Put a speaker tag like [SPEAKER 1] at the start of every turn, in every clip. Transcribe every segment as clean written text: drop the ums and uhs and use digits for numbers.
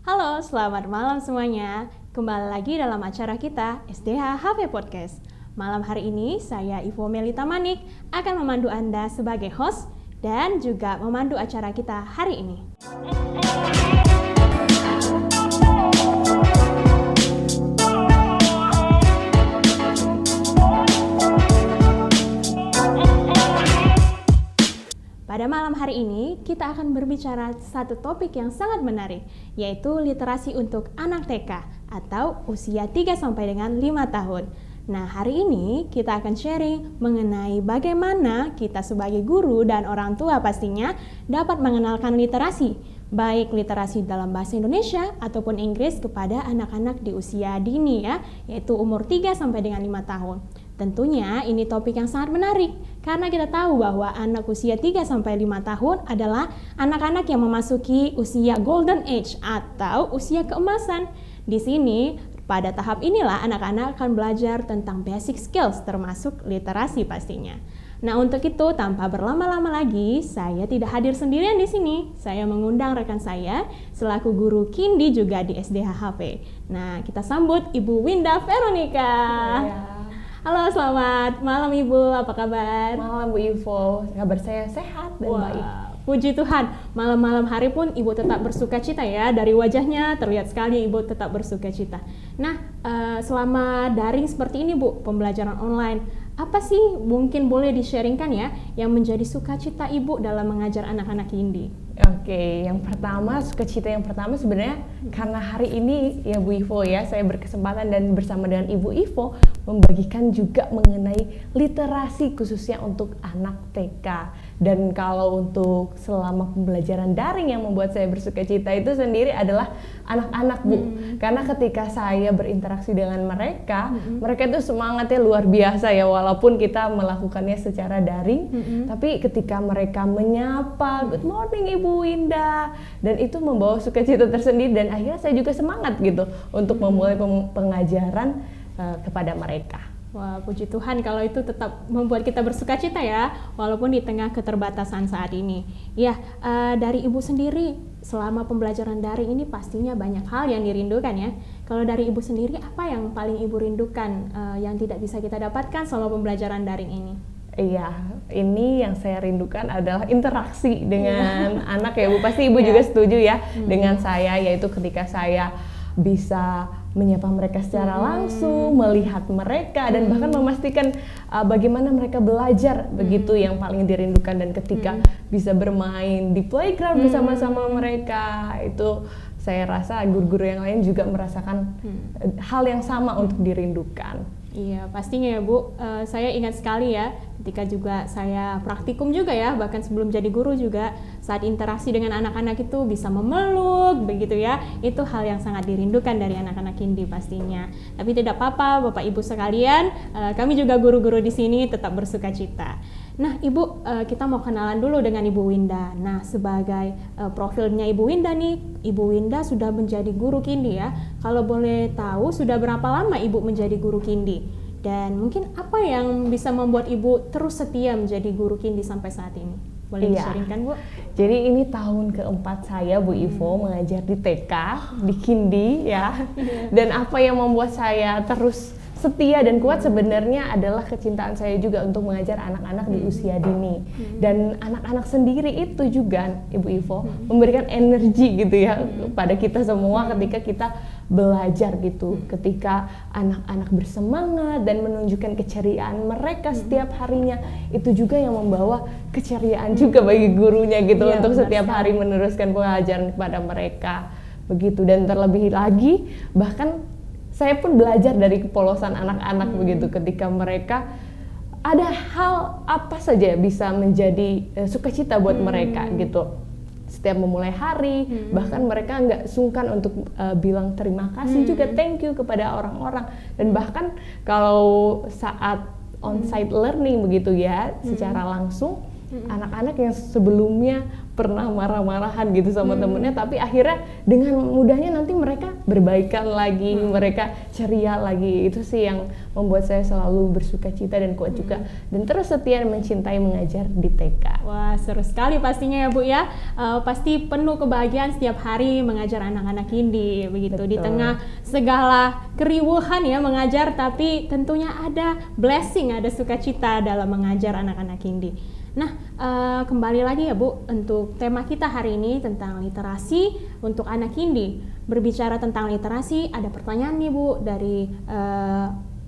[SPEAKER 1] Halo, selamat malam semuanya. Kembali lagi dalam acara kita SDH HP Podcast. Malam hari ini saya Ivo Melita Manik akan memandu Anda sebagai host dan juga memandu acara kita hari ini. Pada malam hari ini, kita akan berbicara satu topik yang sangat menarik, yaitu literasi untuk anak TK atau usia 3 sampai dengan 5 tahun. Nah, hari ini kita akan sharing mengenai bagaimana kita sebagai guru dan orang tua pastinya dapat mengenalkan literasi, baik literasi dalam bahasa Indonesia ataupun Inggris kepada anak-anak di usia dini ya, yaitu umur 3 sampai dengan 5 tahun. Tentunya ini topik yang sangat menarik karena kita tahu bahwa anak usia 3 sampai 5 tahun adalah anak-anak yang memasuki usia golden age atau usia keemasan. Di sini pada tahap inilah anak-anak akan belajar tentang basic skills termasuk literasi pastinya. Nah, untuk itu tanpa berlama-lama lagi, saya tidak hadir sendirian di sini. Saya mengundang rekan saya selaku guru Kindi juga di SDHHP. Nah, kita sambut Ibu Winda Veronica.
[SPEAKER 2] Ya.
[SPEAKER 1] Halo, selamat malam Ibu, apa kabar?
[SPEAKER 2] Malam Bu Ivo, kabar saya sehat dan baik.
[SPEAKER 1] Puji Tuhan, malam-malam hari pun Ibu tetap bersuka cita ya. Dari wajahnya terlihat sekali Ibu tetap bersuka cita. Nah, selama daring seperti ini Bu, pembelajaran online, apa sih mungkin boleh di-sharingkan ya yang menjadi sukacita Ibu dalam mengajar anak-anak Kindi?
[SPEAKER 2] Oke, yang pertama, sukacita yang pertama sebenarnya karena hari ini ya Bu Ivo ya, saya berkesempatan dan bersama dengan Ibu Ivo membagikan juga mengenai literasi khususnya untuk anak TK. Dan kalau untuk selama pembelajaran daring yang membuat saya bersukacita itu sendiri adalah anak-anak Bu. Karena ketika saya berinteraksi dengan mereka, mereka itu semangatnya luar biasa ya, walaupun kita melakukannya secara daring, tapi ketika mereka menyapa, good morning Ibu Winda, dan itu membawa sukacita tersendiri dan akhirnya saya juga semangat gitu untuk memulai pengajaran kepada mereka.
[SPEAKER 1] Wah, puji Tuhan kalau itu tetap membuat kita bersukacita ya, walaupun di tengah keterbatasan saat ini. Ya, dari Ibu sendiri selama pembelajaran daring ini pastinya banyak hal yang dirindukan ya. Kalau dari Ibu sendiri apa yang paling Ibu rindukan yang tidak bisa kita dapatkan selama pembelajaran daring ini?
[SPEAKER 2] Iya, ini yang saya rindukan adalah interaksi dengan anak ya Bu. Pasti Ibu juga setuju ya dengan saya, yaitu ketika saya bisa menyapa mereka secara langsung, melihat mereka, dan bahkan memastikan bagaimana mereka belajar, begitu yang paling dirindukan. Dan ketika bisa bermain di playground bersama-sama mereka, itu saya rasa guru-guru yang lain juga merasakan hal yang sama untuk dirindukan.
[SPEAKER 1] Iya, pastinya ya Bu. Saya ingat sekali ya, ketika juga saya praktikum juga ya, bahkan sebelum jadi guru juga, saat interaksi dengan anak-anak itu bisa memeluk, begitu ya. Itu hal yang sangat dirindukan dari anak-anak Kindi pastinya. Tapi tidak apa-apa, Bapak Ibu sekalian, kami juga guru-guru di sini tetap bersuka cita. Nah, Ibu, kita mau kenalan dulu dengan Ibu Winda. Nah, sebagai profilnya Ibu Winda nih, Ibu Winda sudah menjadi guru Kindi ya. Kalau boleh tahu, sudah berapa lama Ibu menjadi guru Kindi? Dan mungkin apa yang bisa membuat Ibu terus setia menjadi guru Kindi sampai saat ini? Boleh di-sharingkan Bu?
[SPEAKER 2] Jadi ini tahun keempat saya Bu Ivo mengajar di TK, di Kindi ya. Dan apa yang membuat saya terus setia dan kuat sebenarnya adalah kecintaan saya juga untuk mengajar anak-anak di usia dini. Dan anak-anak sendiri itu juga Ibu Ivo memberikan energi gitu ya pada kita semua ketika kita belajar gitu. Ketika anak-anak bersemangat dan menunjukkan keceriaan mereka setiap harinya, itu juga yang membawa keceriaan juga bagi gurunya gitu untuk setiap hari meneruskan pengajaran kepada mereka. Begitu, dan terlebih lagi bahkan saya pun belajar dari kepolosan anak-anak begitu, ketika mereka ada hal apa saja bisa menjadi sukacita buat mereka gitu. Setiap memulai hari, bahkan mereka nggak sungkan untuk bilang terima kasih juga, thank you kepada orang-orang. Dan bahkan kalau saat on-site learning begitu ya, secara langsung, anak-anak yang sebelumnya pernah marah-marahan gitu sama temennya, tapi akhirnya dengan mudahnya nanti mereka berbaikan lagi, mereka ceria lagi. Itu sih yang membuat saya selalu bersuka-cita dan kuat juga, dan terus setia mencintai mengajar di TK.
[SPEAKER 1] Wah, seru sekali pastinya ya Bu ya. Pasti penuh kebahagiaan setiap hari mengajar anak-anak Kindi begitu. Di
[SPEAKER 2] Betul.
[SPEAKER 1] tengah segala keriuhan ya mengajar, tapi tentunya ada blessing, ada sukacita dalam mengajar anak-anak Kindi. Nah, kembali lagi ya Bu, untuk tema kita hari ini tentang literasi untuk anak Kindi. Berbicara tentang literasi, ada pertanyaan nih Bu dari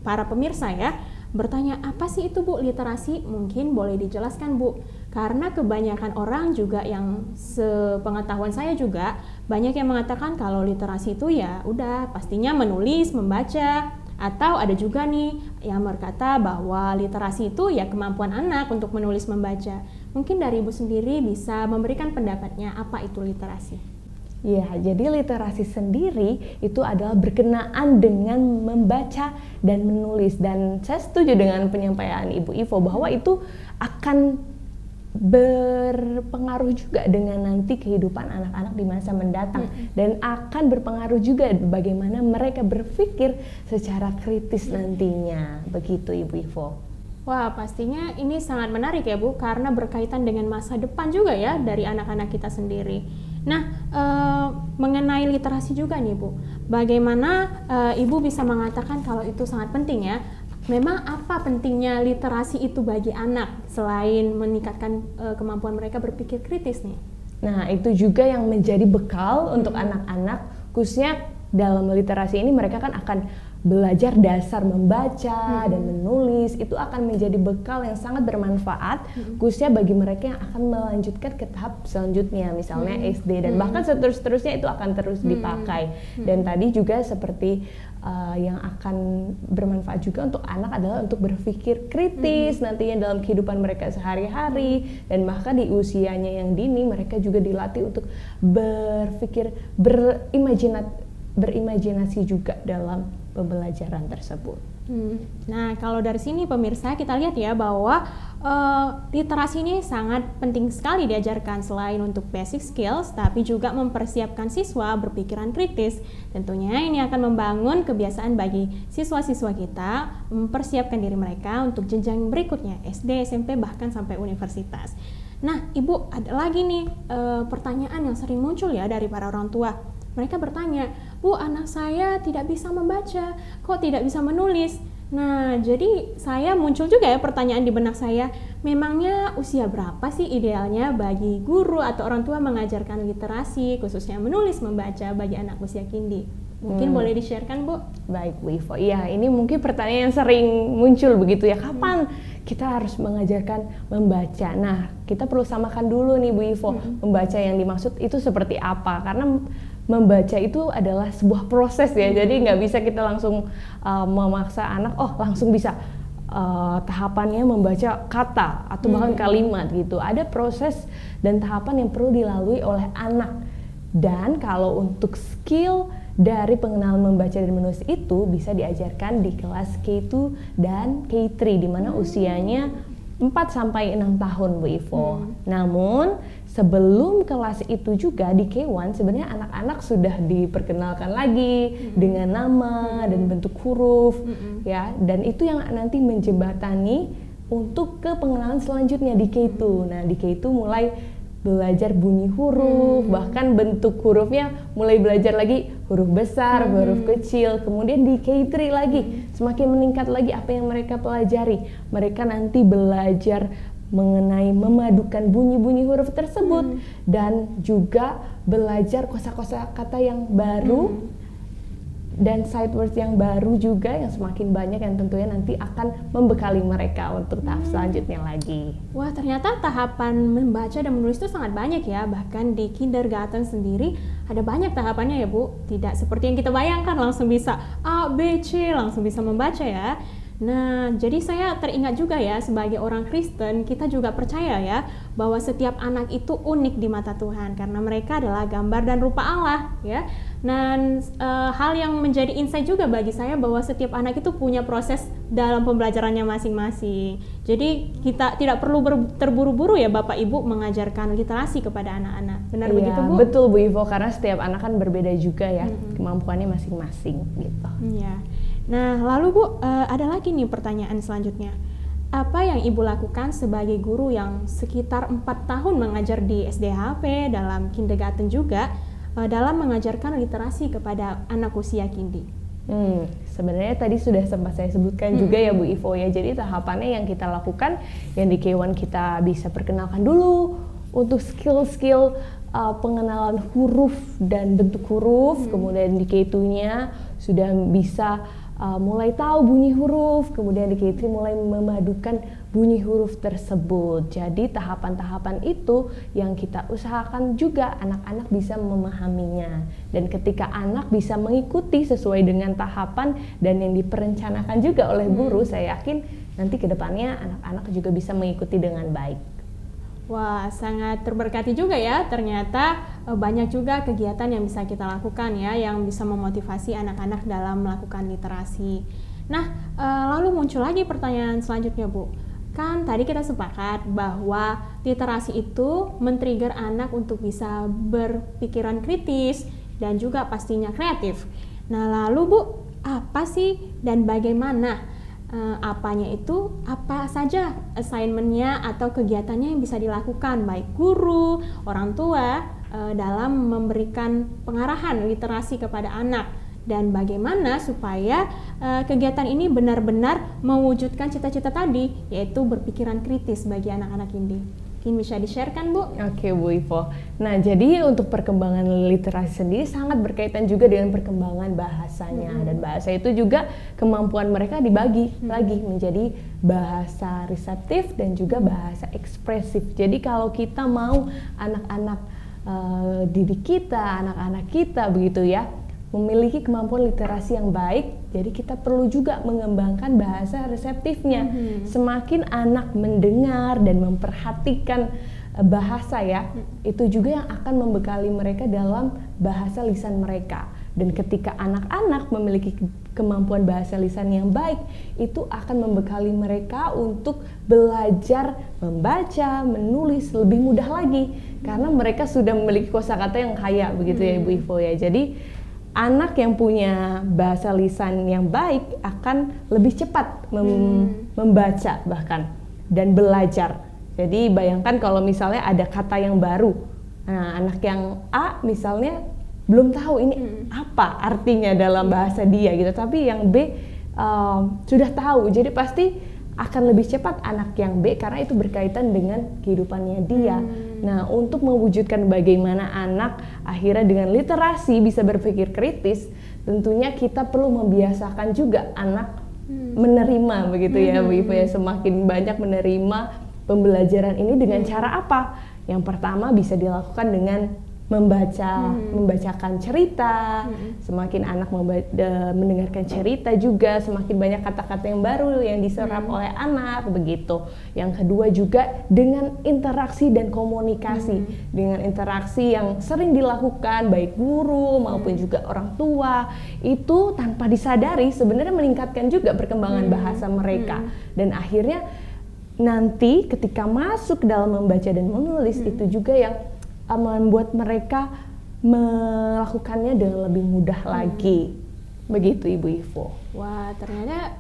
[SPEAKER 1] para pemirsa ya. Bertanya, apa sih itu Bu literasi? Mungkin boleh dijelaskan Bu. Karena kebanyakan orang juga yang sepengetahuan saya juga, banyak yang mengatakan kalau literasi itu ya udah pastinya menulis, membaca. Atau ada juga nih yang berkata bahwa literasi itu ya kemampuan anak untuk menulis membaca. Mungkin dari Ibu sendiri bisa memberikan pendapatnya apa itu literasi.
[SPEAKER 2] Ya, jadi literasi sendiri itu adalah berkenaan dengan membaca dan menulis. Dan saya setuju dengan penyampaian Ibu Ivo bahwa itu akan berpengaruh juga dengan nanti kehidupan anak-anak di masa mendatang, dan akan berpengaruh juga bagaimana mereka berpikir secara kritis nantinya. Begitu Ibu Ivo.
[SPEAKER 1] Wah, pastinya ini sangat menarik ya Bu, karena berkaitan dengan masa depan juga ya dari anak-anak kita sendiri. Nah, mengenai literasi juga nih Bu, bagaimana Ibu bisa mengatakan kalau itu sangat penting ya? Memang apa pentingnya literasi itu bagi anak selain meningkatkan kemampuan mereka berpikir kritis nih?
[SPEAKER 2] Nah, itu juga yang menjadi bekal untuk anak-anak, khususnya dalam literasi ini mereka kan akan belajar dasar membaca dan menulis. Itu akan menjadi bekal yang sangat bermanfaat khususnya bagi mereka yang akan melanjutkan ke tahap selanjutnya, misalnya SD dan bahkan seterusnya itu akan terus dipakai. Dan tadi juga seperti yang akan bermanfaat juga untuk anak adalah untuk berpikir kritis nantinya dalam kehidupan mereka sehari-hari, dan bahkan di usianya yang dini mereka juga dilatih untuk berpikir berimajinasi juga dalam pembelajaran tersebut.
[SPEAKER 1] Nah, kalau dari sini pemirsa kita lihat ya bahwa literasi ini sangat penting sekali diajarkan selain untuk basic skills, tapi juga mempersiapkan siswa berpikiran kritis. Tentunya ini akan membangun kebiasaan bagi siswa-siswa kita mempersiapkan diri mereka untuk jenjang berikutnya, SD, SMP, bahkan sampai universitas. Nah, Ibu, ada lagi nih pertanyaan yang sering muncul ya dari para orang tua. Mereka bertanya, Bu, anak saya tidak bisa membaca, kok tidak bisa menulis? Nah, jadi saya muncul juga ya pertanyaan di benak saya, memangnya usia berapa sih idealnya bagi guru atau orang tua mengajarkan literasi, khususnya menulis membaca bagi anak usia Kindi? Mungkin boleh di-share-kan, Bu?
[SPEAKER 2] Baik, Bu Ivo. Iya, ini mungkin pertanyaan yang sering muncul begitu ya. Kapan kita harus mengajarkan membaca? Nah, kita perlu samakan dulu nih Bu Ivo. Membaca yang dimaksud itu seperti apa? Karena membaca itu adalah sebuah proses ya, jadi nggak bisa kita langsung memaksa anak, langsung bisa tahapannya membaca kata atau bahkan kalimat gitu. Ada proses dan tahapan yang perlu dilalui oleh anak. Dan kalau untuk skill dari pengenalan membaca dan menulis itu bisa diajarkan di kelas K2 dan K3 di mana usianya 4-6 tahun Bu Ivo. Namun sebelum kelas itu juga di K1 sebenarnya anak-anak sudah diperkenalkan lagi dengan nama dan bentuk huruf ya, dan itu yang nanti menjembatani untuk ke pengenalan selanjutnya di K2. Nah, di K2 mulai belajar bunyi huruf, bahkan bentuk hurufnya mulai belajar lagi huruf besar, huruf kecil. Kemudian di K3 lagi semakin meningkat lagi apa yang mereka pelajari. Mereka nanti belajar mengenai memadukan bunyi-bunyi huruf tersebut dan juga belajar kosa-kosa kata yang baru dan sight words yang baru juga yang semakin banyak, yang tentunya nanti akan membekali mereka untuk tahap selanjutnya lagi.
[SPEAKER 1] Wah, ternyata tahapan membaca dan menulis itu sangat banyak ya. Bahkan di kindergarten sendiri ada banyak tahapannya ya Bu. Tidak seperti yang kita bayangkan langsung bisa A, B, C, langsung bisa membaca ya. Nah, jadi saya teringat juga ya, sebagai orang Kristen, kita juga percaya ya bahwa setiap anak itu unik di mata Tuhan karena mereka adalah gambar dan rupa Allah ya. Dan hal yang menjadi insight juga bagi saya bahwa setiap anak itu punya proses dalam pembelajarannya masing-masing. Jadi kita tidak perlu terburu-buru ya Bapak Ibu mengajarkan literasi kepada anak-anak. Benar begitu Bu?
[SPEAKER 2] Betul Bu Ivo, karena setiap anak kan berbeda juga ya, kemampuannya masing-masing gitu.
[SPEAKER 1] Iya. Nah, lalu Bu, ada lagi nih pertanyaan selanjutnya. Apa yang Ibu lakukan sebagai guru yang sekitar 4 tahun mengajar di SDHP, dalam kindergarten juga, dalam mengajarkan literasi kepada anak usia kindi?
[SPEAKER 2] Sebenarnya tadi sudah sempat saya sebutkan juga ya Bu Ivo ya. Jadi tahapannya yang kita lakukan, yang di K1 kita bisa perkenalkan dulu untuk skill-skill pengenalan huruf dan bentuk huruf. Kemudian di K2-nya sudah bisa mulai tahu bunyi huruf, kemudian di K3 mulai memadukan bunyi huruf tersebut. Jadi tahapan-tahapan itu yang kita usahakan juga anak-anak bisa memahaminya. Dan ketika anak bisa mengikuti sesuai dengan tahapan dan yang diperencanakan juga oleh guru, saya yakin nanti ke depannya anak-anak juga bisa mengikuti dengan baik.
[SPEAKER 1] Wah, sangat terberkati juga ya. Ternyata banyak juga kegiatan yang bisa kita lakukan ya, yang bisa memotivasi anak-anak dalam melakukan literasi. Nah, lalu muncul lagi pertanyaan selanjutnya Bu. Kan tadi kita sepakat bahwa literasi itu men-trigger anak untuk bisa berpikiran kritis dan juga pastinya kreatif. Nah, lalu Bu, apa sih dan bagaimana apanya itu, apa saja assignment-nya atau kegiatannya yang bisa dilakukan baik guru, orang tua dalam memberikan pengarahan literasi kepada anak, dan bagaimana supaya kegiatan ini benar-benar mewujudkan cita-cita tadi, yaitu berpikiran kritis bagi anak-anak ini. Mungkin bisa di-share-kan Bu?
[SPEAKER 2] Oke Bu Ivo. Nah, jadi untuk perkembangan literasi sendiri sangat berkaitan juga dengan perkembangan bahasanya. Dan bahasa itu juga kemampuan mereka dibagi lagi menjadi bahasa reseptif dan juga bahasa ekspresif. Jadi kalau kita mau anak-anak didik kita, anak-anak kita begitu ya, memiliki kemampuan literasi yang baik, jadi kita perlu juga mengembangkan bahasa reseptifnya. Semakin anak mendengar dan memperhatikan bahasa ya, itu juga yang akan membekali mereka dalam bahasa lisan mereka. Dan ketika anak-anak memiliki kemampuan bahasa lisan yang baik, itu akan membekali mereka untuk belajar membaca, menulis lebih mudah lagi, karena mereka sudah memiliki kosakata yang kaya begitu ya Ibu Ivo ya. Jadi anak yang punya bahasa lisan yang baik akan lebih cepat membaca bahkan dan belajar. Jadi bayangkan kalau misalnya ada kata yang baru, nah anak yang A misalnya belum tahu ini apa artinya dalam bahasa dia gitu, tapi yang B sudah tahu, jadi pasti akan lebih cepat anak yang B karena itu berkaitan dengan kehidupannya dia. Nah, untuk mewujudkan bagaimana anak akhirnya dengan literasi bisa berpikir kritis, tentunya kita perlu membiasakan juga anak menerima begitu ya Bu Ivo ya, semakin banyak menerima pembelajaran ini dengan cara apa? Yang pertama bisa dilakukan dengan membacakan cerita. Semakin anak mendengarkan cerita juga, semakin banyak kata-kata yang baru yang diserap oleh anak begitu. Yang kedua juga dengan interaksi dan komunikasi, dengan interaksi yang sering dilakukan baik guru maupun juga orang tua, itu tanpa disadari sebenarnya meningkatkan juga perkembangan bahasa mereka. Dan akhirnya nanti ketika masuk dalam membaca dan menulis, itu juga yang membuat mereka melakukannya dengan lebih mudah lagi. Begitu Ibu Ivo.
[SPEAKER 1] Wah, ternyata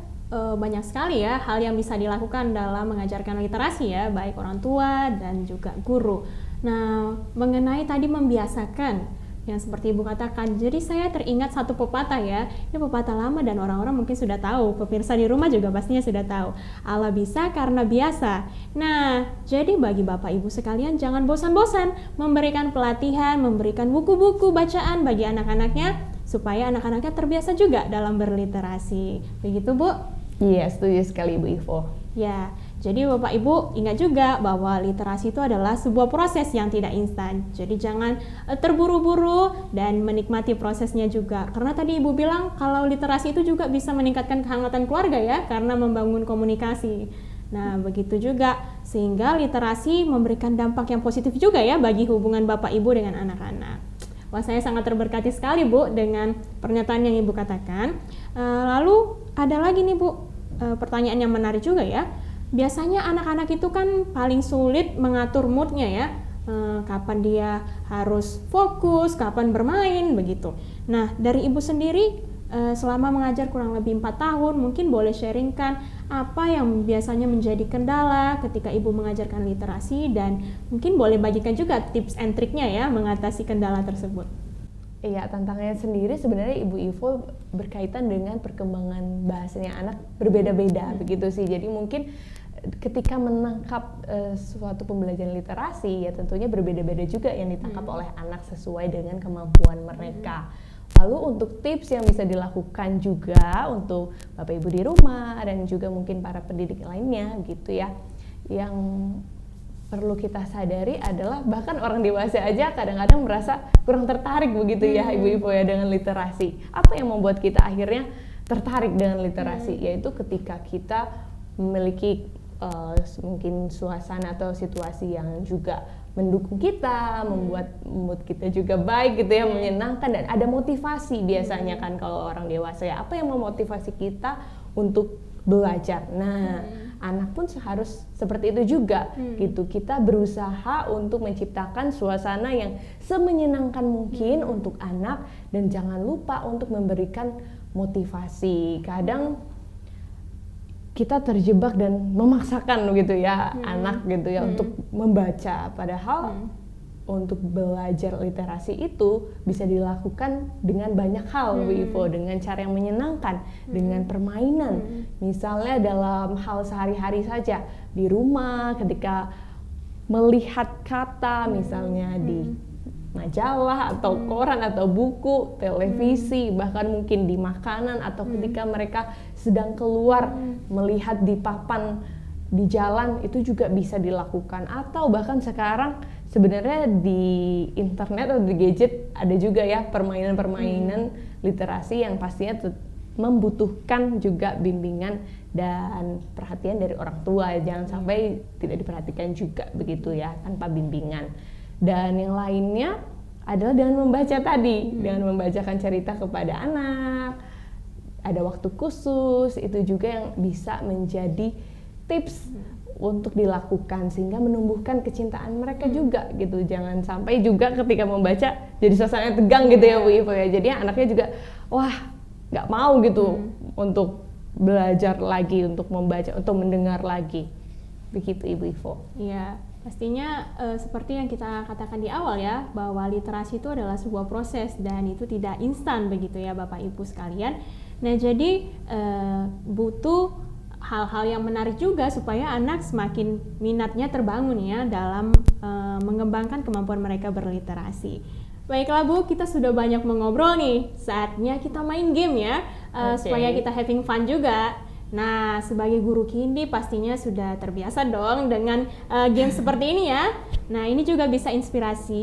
[SPEAKER 1] banyak sekali ya hal yang bisa dilakukan dalam mengajarkan literasi ya, baik orang tua dan juga guru. Nah, mengenai tadi membiasakan yang seperti Ibu katakan, jadi saya teringat satu pepatah ya, ini pepatah lama dan orang-orang mungkin sudah tahu, pemirsa di rumah juga pastinya sudah tahu, Allah bisa karena biasa. Nah, jadi bagi Bapak Ibu sekalian jangan bosan-bosan memberikan pelatihan, memberikan buku-buku bacaan bagi anak-anaknya, supaya anak-anaknya terbiasa juga dalam berliterasi. Begitu Bu?
[SPEAKER 2] Iya, setuju sekali Bu Ivo.
[SPEAKER 1] Ya, Jadi Bapak Ibu ingat juga bahwa literasi itu adalah sebuah proses yang tidak instan. Jadi jangan terburu-buru dan menikmati prosesnya juga. Karena tadi Ibu bilang kalau literasi itu juga bisa meningkatkan kehangatan keluarga ya, karena membangun komunikasi. Nah, begitu juga sehingga literasi memberikan dampak yang positif juga ya bagi hubungan Bapak Ibu dengan anak-anak. Wah, saya sangat terberkati sekali Bu dengan pernyataan yang Ibu katakan. Lalu ada lagi nih Bu, pertanyaan yang menarik juga ya. Biasanya anak-anak itu kan paling sulit mengatur moodnya ya, kapan dia harus fokus, kapan bermain, begitu. Nah, dari Ibu sendiri selama mengajar kurang lebih 4 tahun, mungkin boleh sharingkan apa yang biasanya menjadi kendala ketika Ibu mengajarkan literasi, dan mungkin boleh bagikan juga tips and triknya ya mengatasi kendala tersebut.
[SPEAKER 2] Iya, tantangannya sendiri sebenarnya Ibu Ivo berkaitan dengan perkembangan bahasanya anak berbeda-beda begitu sih. Jadi mungkin ketika menangkap suatu pembelajaran literasi ya tentunya berbeda-beda juga yang ditangkap oleh anak sesuai dengan kemampuan mereka. Lalu untuk tips yang bisa dilakukan juga untuk Bapak Ibu di rumah dan juga mungkin para pendidik lainnya gitu ya, yang perlu kita sadari adalah bahkan orang dewasa aja kadang-kadang merasa kurang tertarik begitu ya Ibu-ibu ya dengan literasi. Apa yang membuat kita akhirnya tertarik dengan literasi? Yaitu ketika kita memiliki mungkin suasana atau situasi yang juga mendukung kita, membuat mood kita juga baik gitu ya, menyenangkan dan ada motivasi biasanya kan kalau orang dewasa ya. Apa yang memotivasi kita untuk belajar? Nah, anak pun harus seperti itu juga gitu. Kita berusaha untuk menciptakan suasana yang semenyenangkan mungkin untuk anak dan jangan lupa untuk memberikan motivasi. Kadang kita terjebak dan memaksakan gitu ya anak gitu ya untuk membaca, padahal untuk belajar literasi itu bisa dilakukan dengan banyak hal Bu Ivo, dengan cara yang menyenangkan, dengan permainan. Misalnya dalam hal sehari-hari saja di rumah ketika melihat kata misalnya di majalah atau koran atau buku, televisi, bahkan mungkin di makanan atau ketika mereka sedang keluar melihat di papan di jalan itu juga bisa dilakukan. Atau bahkan sekarang sebenarnya di internet atau di gadget ada juga ya permainan-permainan literasi yang pastinya membutuhkan juga bimbingan dan perhatian dari orang tua. Jangan sampai tidak diperhatikan juga begitu ya tanpa bimbingan. Dan yang lainnya adalah dengan membaca tadi, dengan membacakan cerita kepada anak, ada waktu khusus, itu juga yang bisa menjadi tips untuk dilakukan sehingga menumbuhkan kecintaan mereka juga gitu. Jangan sampai juga ketika membaca jadi suasana tegang gitu ya Bu Ivo ya. Jadi anaknya juga wah nggak mau gitu untuk belajar lagi, untuk membaca, untuk mendengar lagi. Begitu Ibu Ivo.
[SPEAKER 1] Iya. Pastinya seperti yang kita katakan di awal ya, bahwa literasi itu adalah sebuah proses dan itu tidak instan begitu ya Bapak Ibu sekalian. Nah jadi butuh hal-hal yang menarik juga supaya anak semakin minatnya terbangun ya dalam mengembangkan kemampuan mereka berliterasi. Baiklah Bu, kita sudah banyak mengobrol nih, saatnya kita main game ya, supaya kita having fun juga. Nah, sebagai guru Kindi pastinya sudah terbiasa dong dengan game seperti ini ya. Nah, ini juga bisa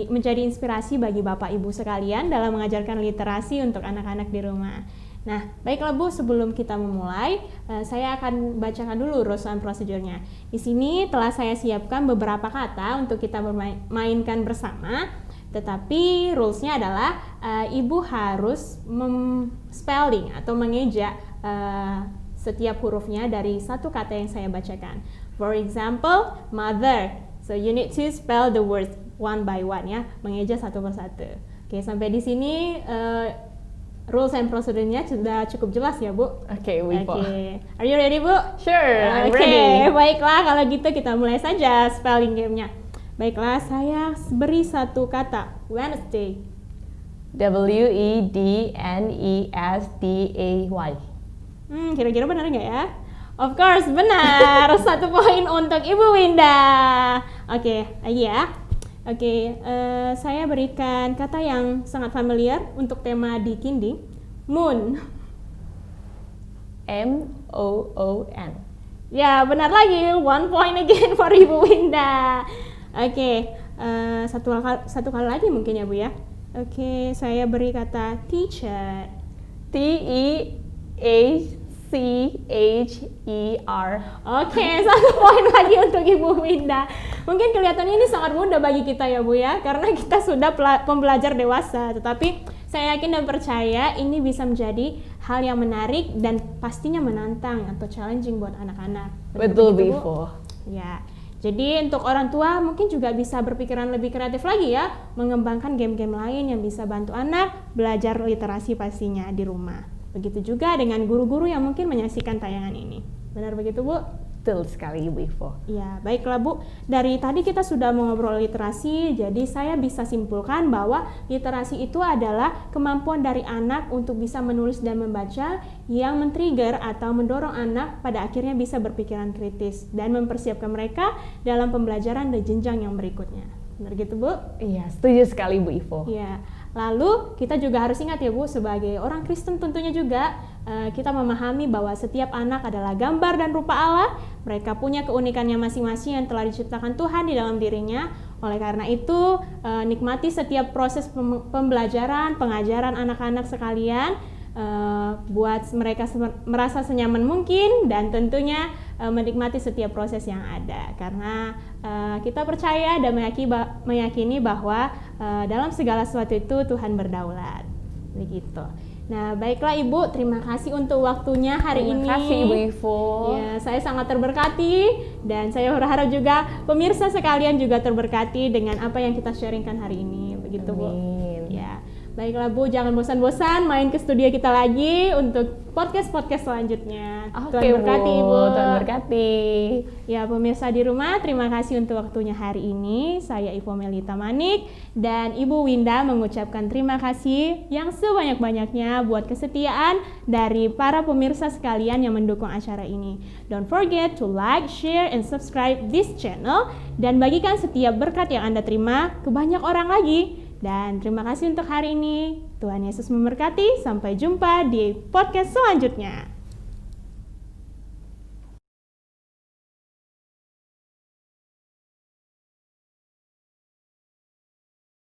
[SPEAKER 1] menjadi inspirasi bagi Bapak Ibu sekalian dalam mengajarkan literasi untuk anak-anak di rumah. Nah, baiklah Bu, sebelum kita memulai, saya akan bacakan dulu rules and procedure-nya. Di sini telah saya siapkan beberapa kata untuk kita mainkan bersama. Tetapi rules-nya adalah Ibu harus spelling atau mengeja setiap hurufnya dari satu kata yang saya bacakan. For example, mother. So you need to spell the words one by one ya, mengeja satu persatu. Oke, sampai di sini rules and procedure-nya sudah cukup jelas ya Bu?
[SPEAKER 2] Oke,
[SPEAKER 1] Are you ready Bu?
[SPEAKER 2] Sure, I'm ready.
[SPEAKER 1] Baiklah kalau gitu kita mulai saja spelling game-nya. Baiklah, saya beri satu kata, Wednesday.
[SPEAKER 2] Wednesday.
[SPEAKER 1] Kira-kira benar nggak ya? Of course, benar. 1 poin untuk Ibu Winda. Oke, lagi ya. Oke, saya berikan kata yang sangat familiar untuk tema di Kindi. Moon.
[SPEAKER 2] MOON.
[SPEAKER 1] Ya, benar lagi. 1 point again for Ibu Winda. Oke, satu kali lagi mungkin ya Bu ya. Oke, saya beri kata teacher.
[SPEAKER 2] Teacher.
[SPEAKER 1] Oke, 1 poin lagi untuk Ibu Winda. Mungkin kelihatannya ini sangat mudah bagi kita ya Bu ya, karena kita sudah pembelajar dewasa. Tetapi saya yakin dan percaya ini bisa menjadi hal yang menarik dan pastinya menantang atau challenging buat anak-anak.
[SPEAKER 2] Betul, Bu
[SPEAKER 1] begitu,
[SPEAKER 2] Ivo.
[SPEAKER 1] Ya. Jadi untuk orang tua mungkin juga bisa berpikiran lebih kreatif lagi ya, mengembangkan game-game lain yang bisa bantu anak belajar literasi pastinya di rumah. Begitu juga dengan guru-guru yang mungkin menyaksikan tayangan ini. Benar begitu, Bu?
[SPEAKER 2] Betul sekali, Bu Ivo.
[SPEAKER 1] Ya, baiklah Bu. Dari tadi kita sudah mengobrol literasi, jadi saya bisa simpulkan bahwa literasi itu adalah kemampuan dari anak untuk bisa menulis dan membaca yang men-trigger atau mendorong anak pada akhirnya bisa berpikiran kritis dan mempersiapkan mereka dalam pembelajaran dan jenjang yang berikutnya. Benar gitu, Bu?
[SPEAKER 2] Iya, setuju sekali, Bu Ivo.
[SPEAKER 1] Ya. Lalu kita juga harus ingat ya Bu, sebagai orang Kristen tentunya juga kita memahami bahwa setiap anak adalah gambar dan rupa Allah. Mereka punya keunikannya masing-masing yang telah diciptakan Tuhan di dalam dirinya. Oleh karena itu, nikmati setiap proses pembelajaran, pengajaran anak-anak sekalian, buat mereka merasa senyaman mungkin dan tentunya menikmati setiap proses yang ada. Karena kita percaya dan meyakini bahwa dalam segala sesuatu itu Tuhan berdaulat. Begitu. Nah, baiklah Ibu, terima kasih untuk waktunya hari ini.
[SPEAKER 2] Terima kasih, Ibu Ivo.
[SPEAKER 1] Ya, saya sangat terberkati dan saya berharap juga pemirsa sekalian juga terberkati dengan apa yang kita sharingkan hari ini. Begitu, Bu.
[SPEAKER 2] Amin.
[SPEAKER 1] Ya. Baiklah Bu, jangan bosan-bosan main ke studio kita lagi untuk podcast-podcast selanjutnya.
[SPEAKER 2] Oke,
[SPEAKER 1] Tuhan berkati Ibu.
[SPEAKER 2] Tuhan berkati.
[SPEAKER 1] Ya, pemirsa di rumah, terima kasih untuk waktunya hari ini. Saya Ivo Melita Manik dan Ibu Winda mengucapkan terima kasih yang sebanyak-banyaknya buat kesetiaan dari para pemirsa sekalian yang mendukung acara ini. Don't forget to like, share, and subscribe this channel dan bagikan setiap berkat yang Anda terima ke banyak orang lagi. Dan terima kasih untuk hari ini. Tuhan Yesus memberkati. Sampai jumpa di podcast selanjutnya.